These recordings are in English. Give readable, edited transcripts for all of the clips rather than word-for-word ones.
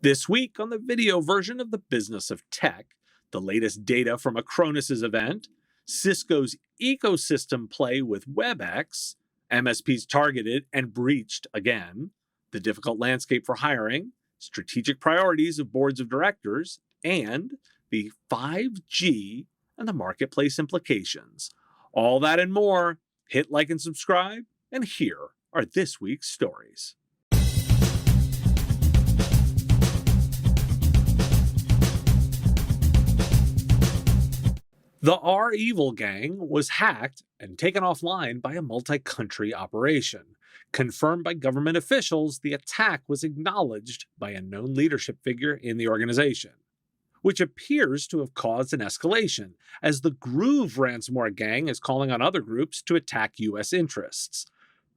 This week on the video version of the Business of Tech, the latest data from Acronis' event, Cisco's ecosystem play with WebEx, MSPs targeted and breached again, the difficult landscape for hiring, strategic priorities of boards of directors, and the 5G and the marketplace implications. All that and more. Hit like and subscribe, and here are this week's stories. The REvil gang was hacked and taken offline by a multi-country operation. Confirmed by government officials, the attack was acknowledged by a known leadership figure in the organization, which appears to have caused an escalation, as the Groove ransomware gang is calling on other groups to attack U.S. interests.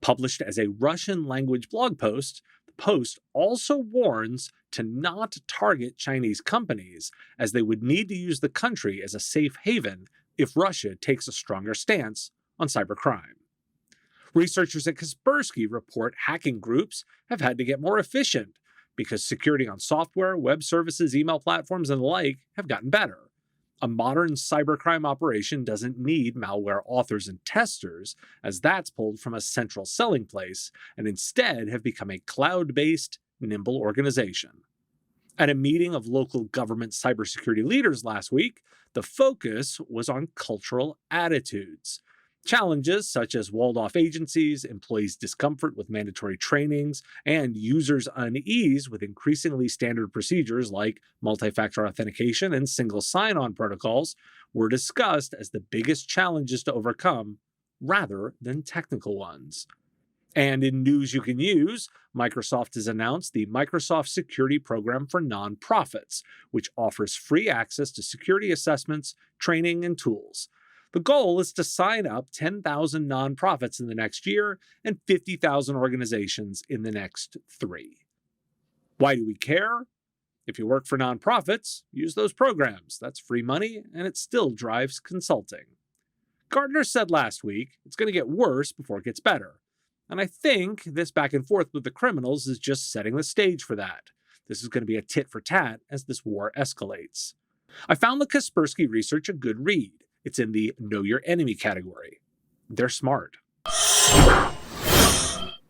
Published as a Russian-language blog post, the post also warns to not target Chinese companies, as they would need to use the country as a safe haven if Russia takes a stronger stance on cybercrime. Researchers at Kaspersky report hacking groups have had to get more efficient because security on software, web services, email platforms, and the like have gotten better. A modern cybercrime operation doesn't need malware authors and testers, as that's pulled from a central selling place, and instead have become a cloud-based, nimble organization. At a meeting of local government cybersecurity leaders last week, the focus was on cultural attitudes. Challenges such as walled-off agencies, employees' discomfort with mandatory trainings, and users' unease with increasingly standard procedures like multi-factor authentication and single sign-on protocols were discussed as the biggest challenges to overcome, rather than technical ones. And in news you can use, Microsoft has announced the Microsoft Security Program for Nonprofits, which offers free access to security assessments, training, and tools. The goal is to sign up 10,000 nonprofits in the next year and 50,000 organizations in the next 3. Why do we care? If you work for nonprofits, use those programs. That's free money, and it still drives consulting. Gartner said last week it's going to get worse before it gets better. And I think this back and forth with the criminals is just setting the stage for that. This is going to be a tit for tat as this war escalates. I found the Kaspersky research a good read. It's in the Know Your Enemy category. They're smart.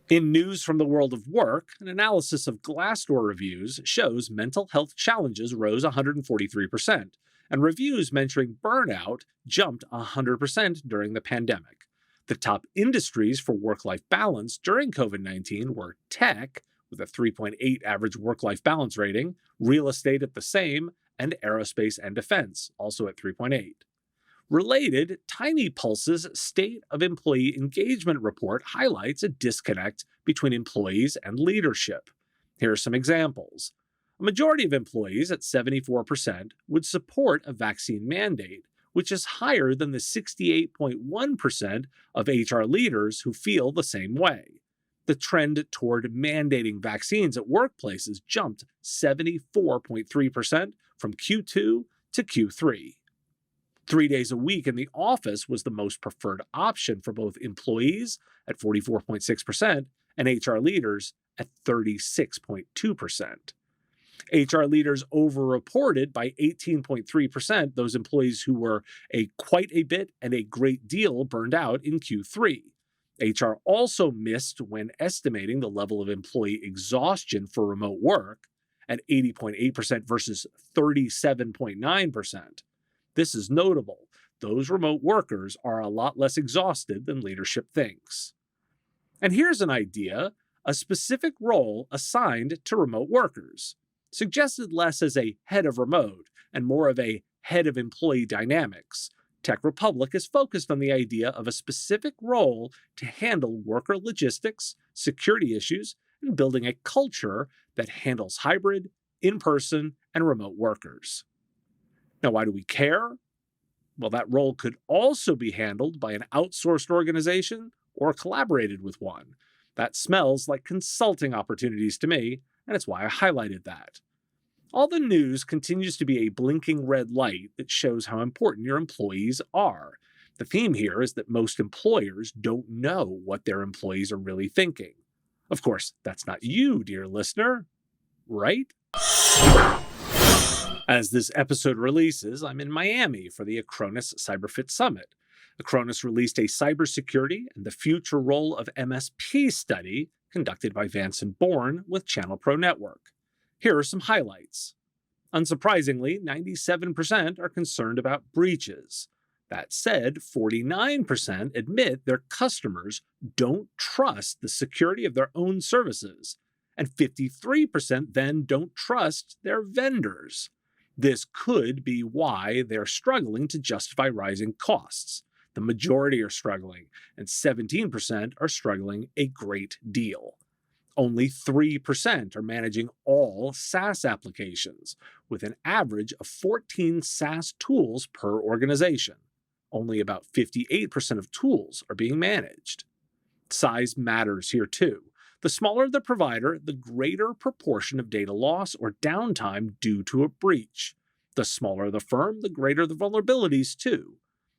In news from the world of work, an analysis of Glassdoor reviews shows mental health challenges rose 143%, and reviews mentioning burnout jumped 100% during the pandemic. The top industries for work-life balance during COVID-19 were tech, with a 3.8 average work-life balance rating, real estate at the same, and aerospace and defense, also at 3.8. Related, Tiny Pulse's State of Employee Engagement report highlights a disconnect between employees and leadership. Here are some examples. A majority of employees, at 74%, would support a vaccine mandate, which is higher than the 68.1% of HR leaders who feel the same way. The trend toward mandating vaccines at workplaces jumped 74.3% from Q2 to Q3. 3 days a week in the office was the most preferred option for both employees at 44.6% and HR leaders at 36.2%. HR leaders overreported by 18.3% those employees who were quite a bit and a great deal burned out in Q3. HR also missed when estimating the level of employee exhaustion for remote work at 80.8% versus 37.9%. This is notable. Those remote workers are a lot less exhausted than leadership thinks. And here's an idea, a specific role assigned to remote workers, suggested less as a head of remote and more of a head of employee dynamics. Tech Republic is focused on the idea of a specific role to handle worker logistics, security issues, and building a culture that handles hybrid, in-person, and remote workers. Now, why do we care? Well, that role could also be handled by an outsourced organization or collaborated with one. That smells like consulting opportunities to me, and it's why I highlighted that. All the news continues to be a blinking red light that shows how important your employees are. The theme here is that most employers don't know what their employees are really thinking. Of course, that's not you, dear listener, right? As this episode releases, I'm in Miami for the Acronis CyberFit Summit. Acronis released a cybersecurity and the future role of MSP study conducted by Vance and Bourne with Channel Pro Network. Here are some highlights. Unsurprisingly, 97% are concerned about breaches. That said, 49% admit their customers don't trust the security of their own services, and 53% then don't trust their vendors. This could be why they're struggling to justify rising costs. The majority are struggling, and 17% are struggling a great deal. Only 3% are managing all SaaS applications, with an average of 14 SaaS tools per organization. Only about 58% of tools are being managed. Size matters here too. The smaller the provider, the greater proportion of data loss or downtime due to a breach. The smaller the firm, the greater the vulnerabilities too.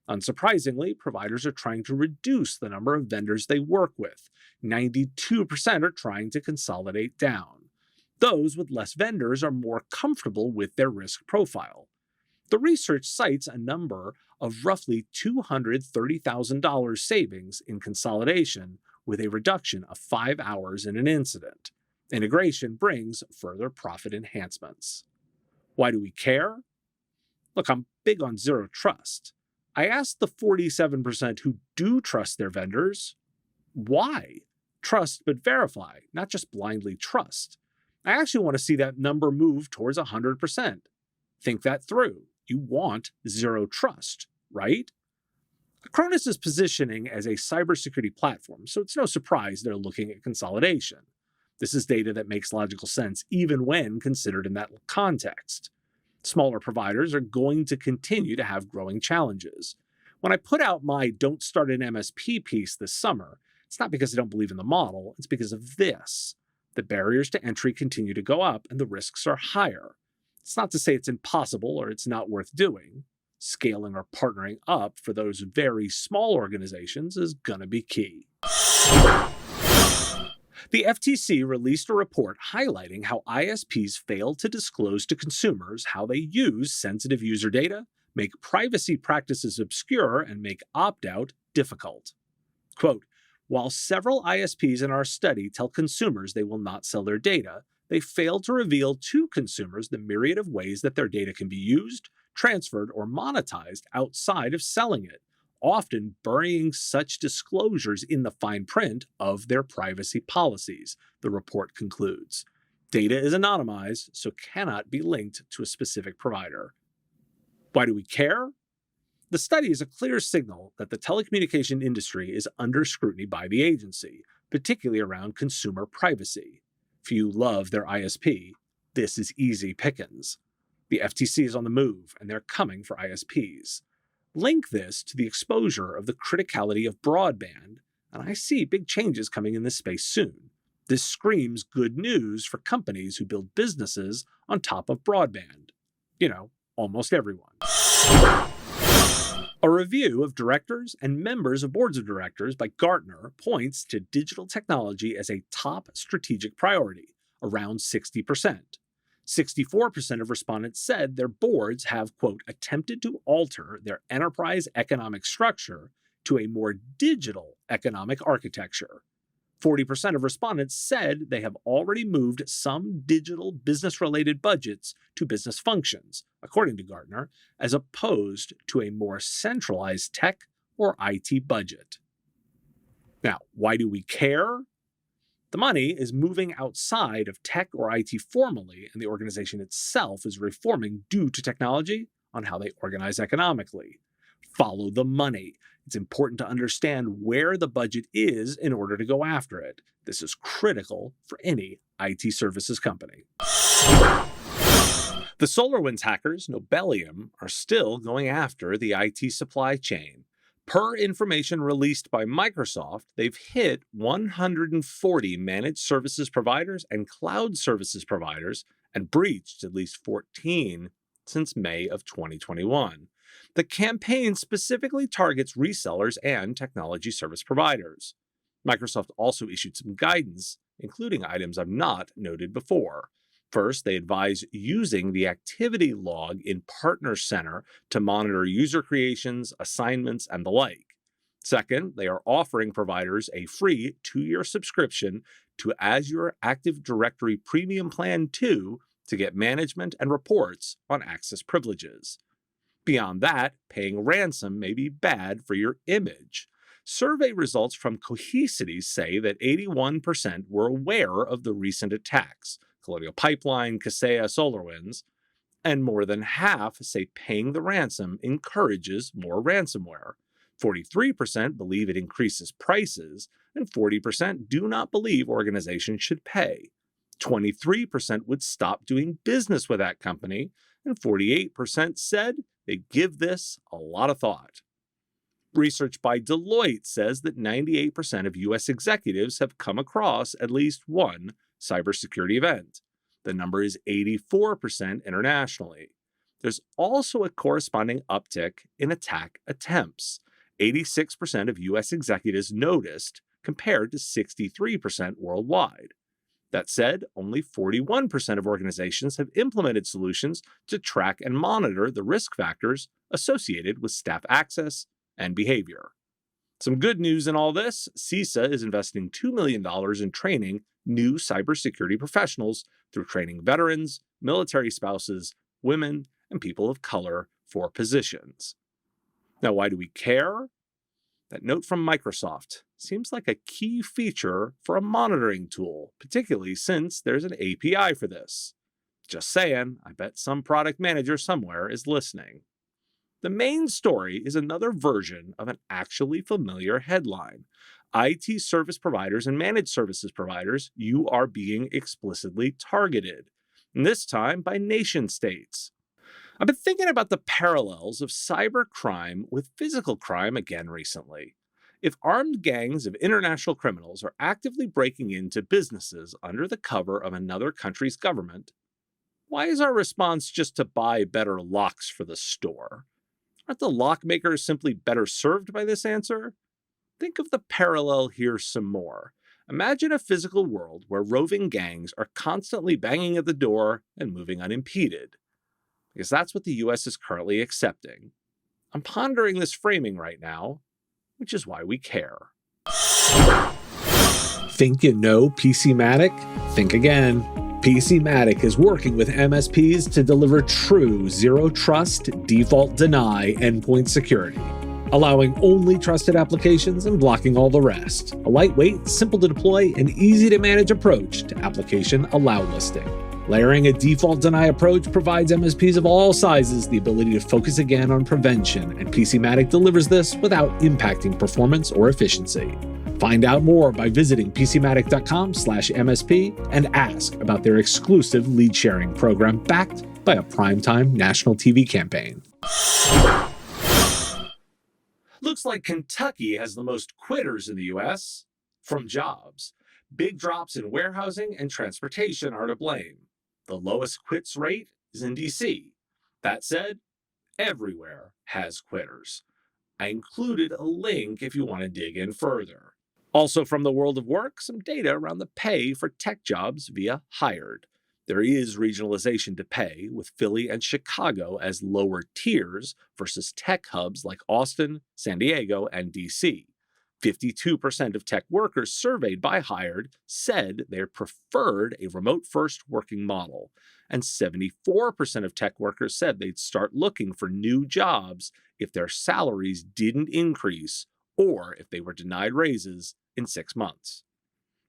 Unsurprisingly, providers are trying to reduce the number of vendors they work with. 92% are trying to consolidate down. Those with less vendors are more comfortable with their risk profile. The research cites a number of roughly $230,000 savings in consolidation with a reduction of 5 hours in an incident. Integration brings further profit enhancements. Why do we care? Look, I'm big on zero trust. I asked the 47% who do trust their vendors, why? Trust but verify, not just blindly trust. I actually want to see that number move towards 100%. Think that through. You want zero trust, right? Acronis is positioning as a cybersecurity platform, so it's no surprise they're looking at consolidation. This is data that makes logical sense even when considered in that context. Smaller providers are going to continue to have growing challenges. When I put out my Don't Start an MSP piece this summer, it's not because I don't believe in the model, it's because of this. The barriers to entry continue to go up and the risks are higher. It's not to say it's impossible or it's not worth doing. Scaling or partnering up for those very small organizations is going to be key. The FTC released a report highlighting how ISPs fail to disclose to consumers how they use sensitive user data, make privacy practices obscure, and make opt-out difficult. Quote, while several ISPs in our study tell consumers they will not sell their data, they fail to reveal to consumers the myriad of ways that their data can be used, transferred, or monetized outside of selling it, often burying such disclosures in the fine print of their privacy policies, the report concludes. Data is anonymized, so cannot be linked to a specific provider. Why do we care? The study is a clear signal that the telecommunication industry is under scrutiny by the agency, particularly around consumer privacy. Few love their ISP. This is easy pickings. The FTC is on the move, and they're coming for ISPs. Link this to the exposure of the criticality of broadband, and I see big changes coming in this space soon. This screams good news for companies who build businesses on top of broadband. You know, almost everyone. A review of directors and members of boards of directors by Gartner points to digital technology as a top strategic priority, around 60%. 64% of respondents said their boards have, quote, attempted to alter their enterprise economic structure to a more digital economic architecture. 40% of respondents said they have already moved some digital business-related budgets to business functions, according to Gartner, as opposed to a more centralized tech or IT budget. Now, why do we care? The money is moving outside of tech or IT formally, and the organization itself is reforming due to technology on how they organize economically. Follow the money. It's important to understand where the budget is in order to go after it. This is critical for any IT services company. The SolarWinds hackers, Nobelium, are still going after the IT supply chain. Per information released by Microsoft, they've hit 140 managed services providers and cloud services providers and breached at least 14 since May of 2021. The campaign specifically targets resellers and technology service providers. Microsoft also issued some guidance, including items I've not noted before. First, they advise using the activity log in Partner Center to monitor user creations, assignments, and the like. Second, they are offering providers a free 2-year subscription to Azure Active Directory Premium Plan 2 to get management and reports on access privileges. Beyond that, paying ransom may be bad for your image. Survey results from Cohesity say that 81% were aware of the recent attacks, Colonial Pipeline, Kaseya, SolarWinds, and more than half say paying the ransom encourages more ransomware. 43% believe it increases prices, and 40% do not believe organizations should pay. 23% would stop doing business with that company, and 48% said they'd give this a lot of thought. Research by Deloitte says that 98% of U.S. executives have come across at least one cybersecurity event. The number is 84% internationally. There's also a corresponding uptick in attack attempts. 86% of U.S. executives noticed, compared to 63% worldwide. That said, only 41% of organizations have implemented solutions to track and monitor the risk factors associated with staff access and behavior. Some good news in all this: CISA is investing $2 million in training new cybersecurity professionals through training veterans, military spouses, women, and people of color for positions. Now, why do we care? That note from Microsoft seems like a key feature for a monitoring tool, particularly since there's an API for this. Just saying, I bet some product manager somewhere is listening. The main story is another version of an actually familiar headline. IT service providers and managed services providers, you are being explicitly targeted, and this time by nation states. I've been thinking about the parallels of cybercrime with physical crime again recently. If armed gangs of international criminals are actively breaking into businesses under the cover of another country's government, why is our response just to buy better locks for the store? Aren't the lockmakers simply better served by this answer? Think of the parallel here some more. Imagine a physical world where roving gangs are constantly banging at the door and moving unimpeded. Because that's what the US is currently accepting. I'm pondering this framing right now, which is why we care. Think you know PC Matic? Think again. PC Matic is working with MSPs to deliver true zero-trust, default-deny endpoint security, allowing only trusted applications and blocking all the rest. A lightweight, simple-to-deploy, and easy-to-manage approach to application allow listing. Layering a default deny approach provides MSPs of all sizes the ability to focus again on prevention, and PC Matic delivers this without impacting performance or efficiency. Find out more by visiting PCMatic.com/MSP and ask about their exclusive lead sharing program backed by a primetime national TV campaign. Looks like Kentucky has the most quitters in the US from jobs. Big drops in warehousing and transportation are to blame. The lowest quits rate is in DC. That said, everywhere has quitters. I included a link if you want to dig in further. Also from the world of work, some data around the pay for tech jobs via Hired. There is regionalization to pay, with Philly and Chicago as lower tiers versus tech hubs like Austin, San Diego, and DC. 52% of tech workers surveyed by Hired said they preferred a remote-first working model, and 74% of tech workers said they'd start looking for new jobs if their salaries didn't increase or if they were denied raises in 6 months.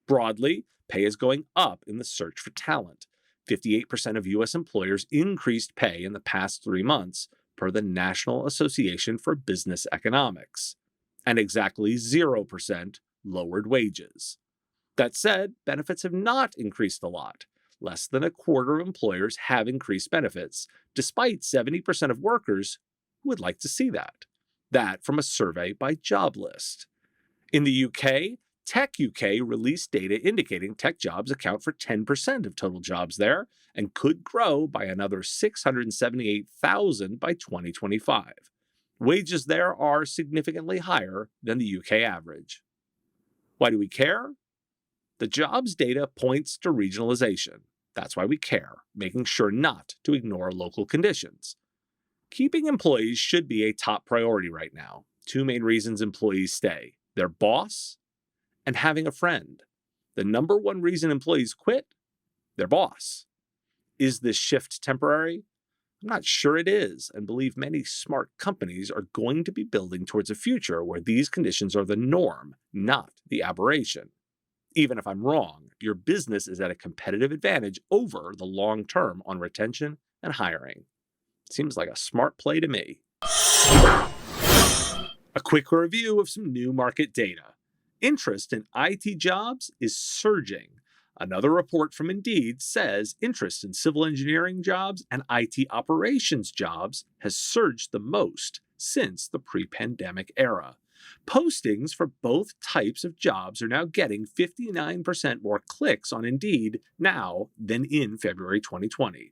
Broadly, pay is going up in the search for talent. 58% of U.S. employers increased pay in the past 3 months, per the National Association for Business Economics, and exactly 0% lowered wages. That said, benefits have not increased a lot. Less than a quarter of employers have increased benefits, despite 70% of workers who would like to see that. That from a survey by JobList. In the UK, Tech UK released data indicating tech jobs account for 10% of total jobs there and could grow by another 678,000 by 2025. Wages there are significantly higher than the UK average. Why do we care? The jobs data points to regionalization. That's why we care, making sure not to ignore local conditions. Keeping employees should be a top priority right now. Two main reasons employees stay: their boss and having a friend. The number one reason employees quit: their boss. Is this shift temporary? I'm not sure it is, and believe many smart companies are going to be building towards a future where these conditions are the norm, not the aberration. Even if I'm wrong, your business is at a competitive advantage over the long term on retention and hiring. Seems like a smart play to me. A quick review of some new market data. Interest in IT jobs is surging. Another report from Indeed says interest in civil engineering jobs and IT operations jobs has surged the most since the pre-pandemic era. Postings for both types of jobs are now getting 59% more clicks on Indeed now than in February 2020.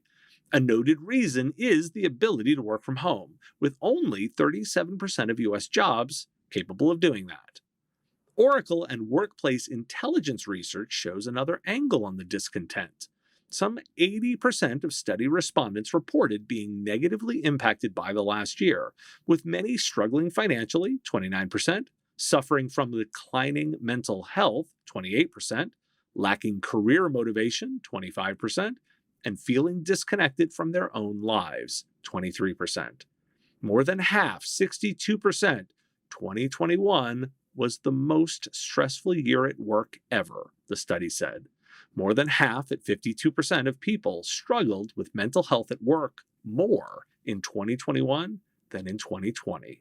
A noted reason is the ability to work from home, with only 37% of U.S. jobs capable of doing that. Oracle and workplace intelligence research shows another angle on the discontent. Some 80% of study respondents reported being negatively impacted by the last year, with many struggling financially, 29%, suffering from declining mental health, 28%, lacking career motivation, 25%, and feeling disconnected from their own lives, 23%. More than half, 62%, 2021 was the most stressful year at work ever, the study said. More than half, at 52% of people, struggled with mental health at work more in 2021 than in 2020.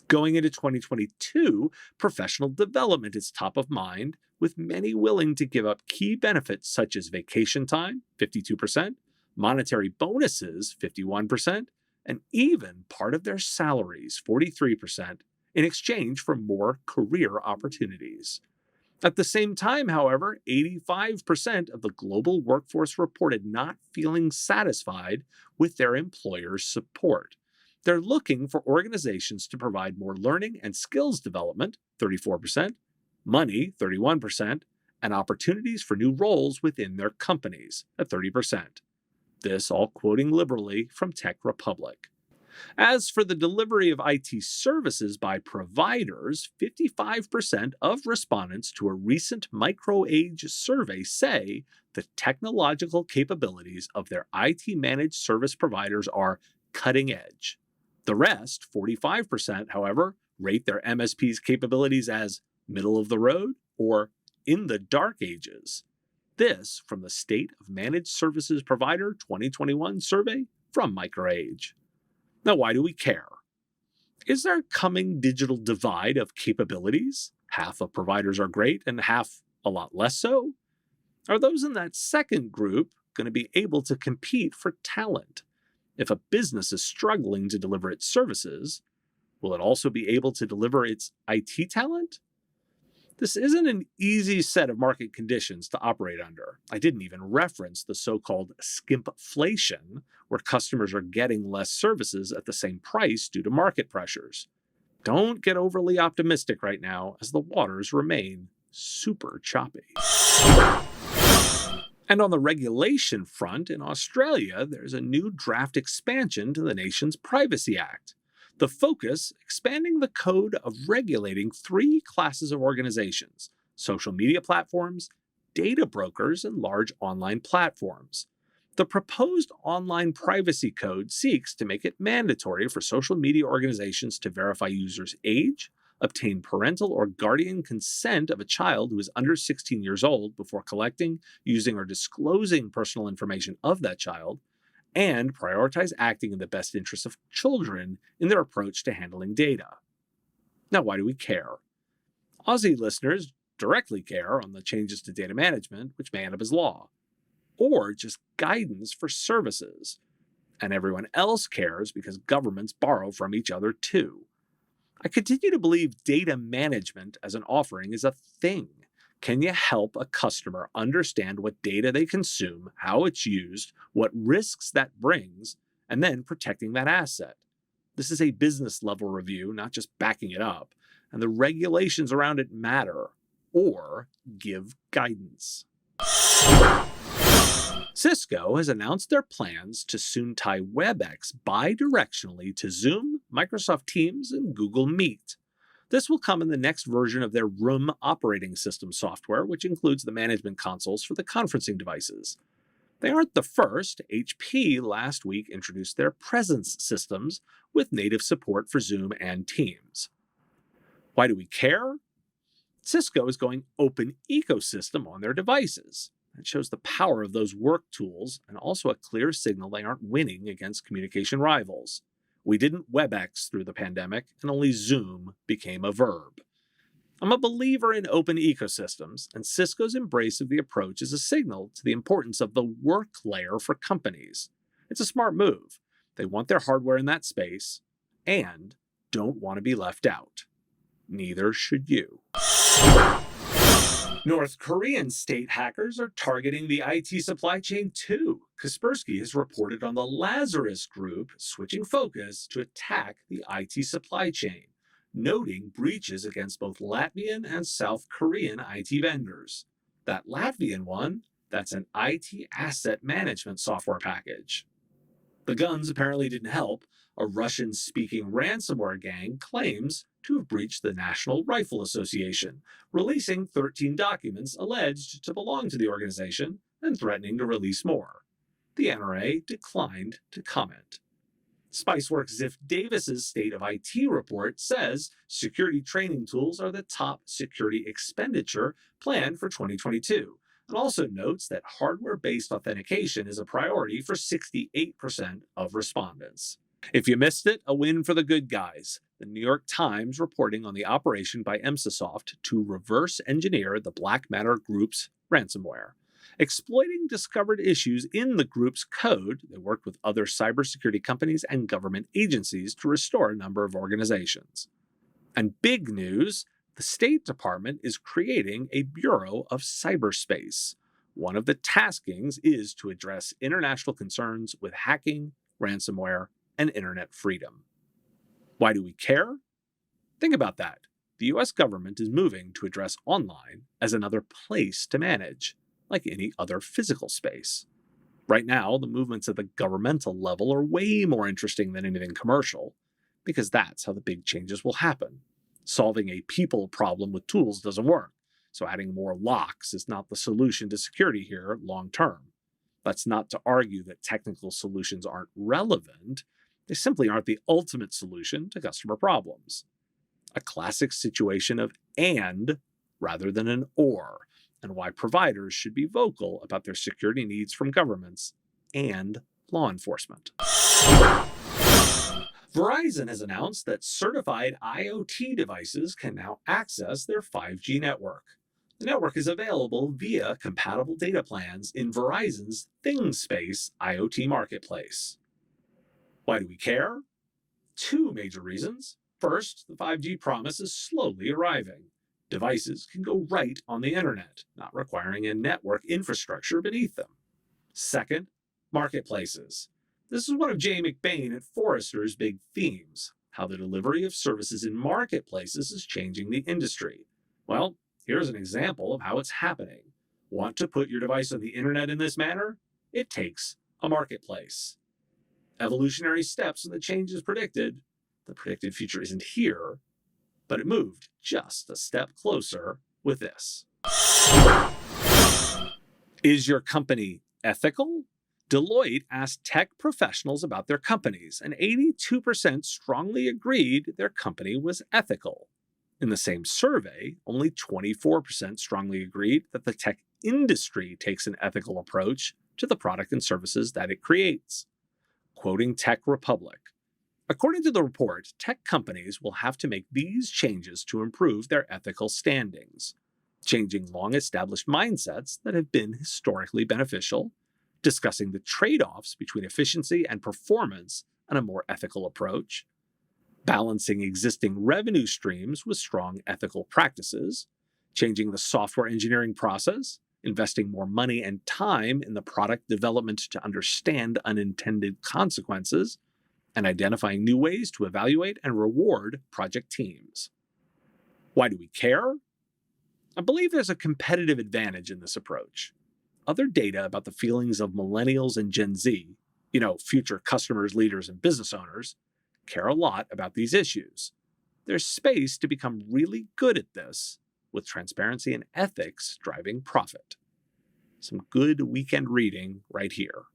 Going into 2022, professional development is top of mind, with many willing to give up key benefits such as vacation time, 52%, monetary bonuses, 51%, and even part of their salaries, 43%, in exchange for more career opportunities. At the same time, however, 85% of the global workforce reported not feeling satisfied with their employer's support. They're looking for organizations to provide more learning and skills development, 34%, money, 31%, and opportunities for new roles within their companies, at 30%. This all quoting liberally from Tech Republic. As for the delivery of IT services by providers, 55% of respondents to a recent MicroAge survey say the technological capabilities of their IT managed service providers are cutting edge. The rest, 45%, however, rate their MSP's capabilities as middle of the road or in the dark ages. This from the State of Managed Services Provider 2021 survey from MicroAge. Now, why do we care? Is there a coming digital divide of capabilities? Half of providers are great and half a lot less so? Are those in that second group going to be able to compete for talent? If a business is struggling to deliver its services, will it also be able to deliver its IT talent? This isn't an easy set of market conditions to operate under. I didn't even reference the so-called skimpflation, where customers are getting less services at the same price due to market pressures. Don't get overly optimistic right now, as the waters remain super choppy. And on the regulation front, in Australia, there's a new draft expansion to the nation's Privacy Act. The focus, expanding the code of regulating 3 classes of organizations: social media platforms, data brokers, and large online platforms. The proposed online privacy code seeks to make it mandatory for social media organizations to verify users' age, obtain parental or guardian consent of a child who is under 16 years old before collecting, using, or disclosing personal information of that child, and prioritize acting in the best interests of children in their approach to handling data. Now, why do we care? Aussie listeners directly care on the changes to data management, which may end up as law, or just guidance for services. And everyone else cares because governments borrow from each other too. I continue to believe data management as an offering is a thing. Can you help a customer understand what data they consume, how it's used, what risks that brings, and then protecting that asset? This is a business level review, not just backing it up, and the regulations around it matter, or give guidance. Cisco has announced their plans to soon tie WebEx bidirectionally to Zoom, Microsoft Teams, and Google Meet. This will come in the next version of their Room operating system software, which includes the management consoles for the conferencing devices. They aren't the first. HP last week introduced their Presence systems with native support for Zoom and Teams. Why do we care? Cisco is going open ecosystem on their devices. It shows the power of those work tools and also a clear signal they aren't winning against communication rivals. We didn't WebEx through the pandemic, and only Zoom became a verb. I'm a believer in open ecosystems, and Cisco's embrace of the approach is a signal to the importance of the work layer for companies. It's a smart move. They want their hardware in that space and don't want to be left out. Neither should you. North Korean state hackers are targeting the IT supply chain too. Kaspersky has reported on the Lazarus Group switching focus to attack the IT supply chain, noting breaches against both Latvian and South Korean IT vendors. That Latvian one, that's an IT asset management software package. The guns apparently didn't help. A Russian-speaking ransomware gang claims to have breached the National Rifle Association, releasing 13 documents alleged to belong to the organization and threatening to release more. The NRA declined to comment. Spiceworks Ziff Davis's State of IT report says security training tools are the top security expenditure planned for 2022, and also notes that hardware-based authentication is a priority for 68% of respondents. If you missed it, a win for the good guys. The New York Times reporting on the operation by Emsisoft to reverse engineer the Black Matter Group's ransomware. Exploiting discovered issues in the group's code, they worked with other cybersecurity companies and government agencies to restore a number of organizations. And big news, the State Department is creating a Bureau of Cyberspace. One of the taskings is to address international concerns with hacking, ransomware, and internet freedom. Why do we care? Think about that. The US government is moving to address online as another place to manage, like any other physical space. Right now, the movements at the governmental level are way more interesting than anything commercial, because that's how the big changes will happen. Solving a people problem with tools doesn't work, so adding more locks is not the solution to security here long term. That's not to argue that technical solutions aren't relevant. They simply aren't the ultimate solution to customer problems. A classic situation of and rather than an or, and why providers should be vocal about their security needs from governments and law enforcement. Verizon has announced that certified IoT devices can now access their 5G network. The network is available via compatible data plans in Verizon's ThingSpace IoT marketplace. Why do we care? Two major reasons. First, the 5G promise is slowly arriving. Devices can go right on the internet, not requiring a network infrastructure beneath them. Second, marketplaces. This is one of Jay McBain at Forrester's big themes, how the delivery of services in marketplaces is changing the industry. Well, here's an example of how it's happening. Want to put your device on the internet in this manner? It takes a marketplace. Evolutionary steps in the changes predicted. The predicted future isn't here, but it moved just a step closer with this. Is your company ethical? Deloitte asked tech professionals about their companies, and 82% strongly agreed their company was ethical. In the same survey, only 24% strongly agreed that the tech industry takes an ethical approach to the product and services that it creates. Quoting Tech Republic, according to the report, tech companies will have to make these changes to improve their ethical standings, changing long-established mindsets that have been historically beneficial, discussing the trade-offs between efficiency and performance and a more ethical approach, balancing existing revenue streams with strong ethical practices, changing the software engineering process, investing more money and time in the product development to understand unintended consequences, and identifying new ways to evaluate and reward project teams. Why do we care? I believe there's a competitive advantage in this approach. Other data about the feelings of millennials and Gen Z, future customers, leaders, and business owners, care a lot about these issues. There's space to become really good at this, with transparency and ethics driving profit. Some good weekend reading right here.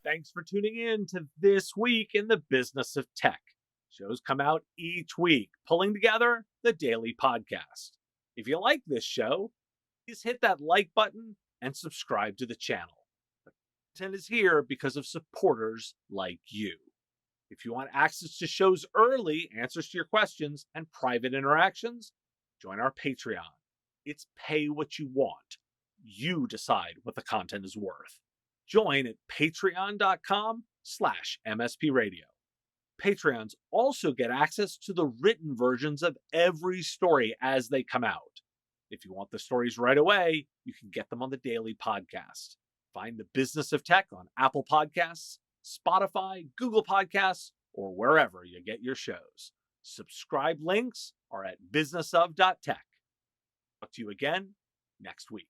Thanks for tuning in to This Week in the Business of Tech. Shows come out each week, pulling together the daily podcast. If you like this show, please hit that like button and subscribe to the channel. The content is here because of supporters like you. If you want access to shows early, answers to your questions, and private interactions, join our Patreon. It's pay what you want. You decide what the content is worth. Join at patreon.com/MSP Radio. Patreons also get access to the written versions of every story as they come out. If you want the stories right away, you can get them on the daily podcast. Find The Business of Tech on Apple Podcasts, Spotify, Google Podcasts, or wherever you get your shows. Subscribe links are at businessof.tech. Talk to you again next week.